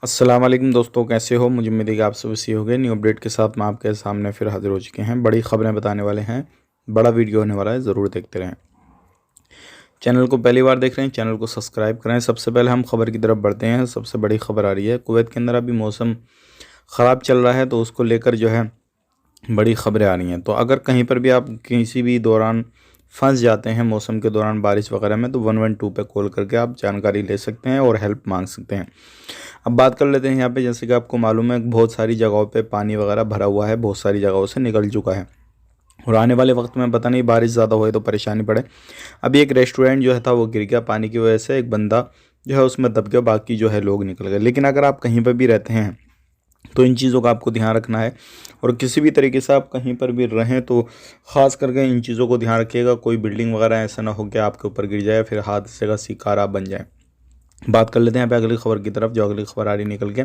अस्सलाम वालेकुम दोस्तों, कैसे हो? मुझे उम्मीद है कि आप सब सही हो गए। न्यू अपडेट के साथ मैं आपके सामने फिर हाजिर हो चुके हैं। बड़ी खबरें बताने वाले हैं, बड़ा वीडियो होने वाला है, ज़रूर देखते रहें। चैनल को पहली बार देख रहे हैं, चैनल को सब्सक्राइब करें। सबसे पहले हम खबर की तरफ बढ़ते हैं। सबसे बड़ी खबर आ रही है, कुवैत के अंदर अभी मौसम ख़राब चल रहा है, तो उसको लेकर जो है बड़ी खबरें आ रही हैं। तो अगर कहीं पर भी आप किसी भी दौरान फंस जाते हैं मौसम के दौरान, बारिश वगैरह में, तो 112 पे कॉल करके आप जानकारी ले सकते हैं और हेल्प मांग सकते हैं। अब बात कर लेते हैं यहाँ पे, जैसे कि आपको मालूम है बहुत सारी जगहों पे पानी वगैरह भरा हुआ है, बहुत सारी जगहों से निकल चुका है और आने वाले वक्त में पता नहीं बारिश ज़्यादा होए तो परेशानी पड़े। अभी एक रेस्टोरेंट जो है था वो गिर गया पानी की वजह से, एक बंदा जो है उसमें दब गया, बाकी जो है लोग निकल गए। लेकिन अगर आप कहीं पर भी रहते हैं तो इन चीज़ों का आपको ध्यान रखना है और किसी भी तरीके से आप कहीं पर भी रहें तो ख़ास करके इन चीज़ों को ध्यान रखिएगा। कोई बिल्डिंग वगैरह ऐसा ना हो कि आपके ऊपर गिर जाए, फिर हादसे का शिकार आप बन जाए। बात कर लेते हैं यहाँ पे अगली खबर की तरफ। जो अगली खबर आ रही निकल के,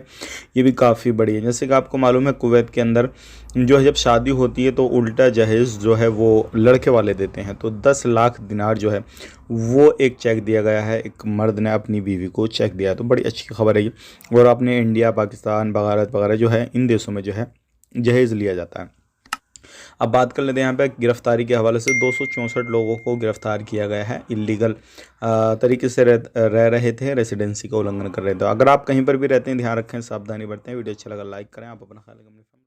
ये भी काफ़ी बड़ी है। जैसे कि आपको मालूम है कुवैत के अंदर जो है जब शादी होती है तो उल्टा जहेज़ जो है वो लड़के वाले देते हैं। तो 10 लाख दिनार जो है वो एक चेक दिया गया है, एक मर्द ने अपनी बीवी को चेक दिया है। तो बड़ी अच्छी खबर है ये। और अपने इंडिया, पाकिस्तान, बगारत वगैरह जो है इन देशों में जो है जहेज़ लिया जाता है। अब बात कर लेते हैं यहाँ पे गिरफ्तारी के हवाले से। 264 लोगों को गिरफ्तार किया गया है, इलीगल तरीके से रह रहे थे, रेसिडेंसी का उल्लंघन कर रहे थे। अगर आप कहीं पर भी रहते हैं ध्यान रखें, सावधानी बरतें। वीडियो अच्छा लगा लाइक करें। आप अपना ख्याल रखें।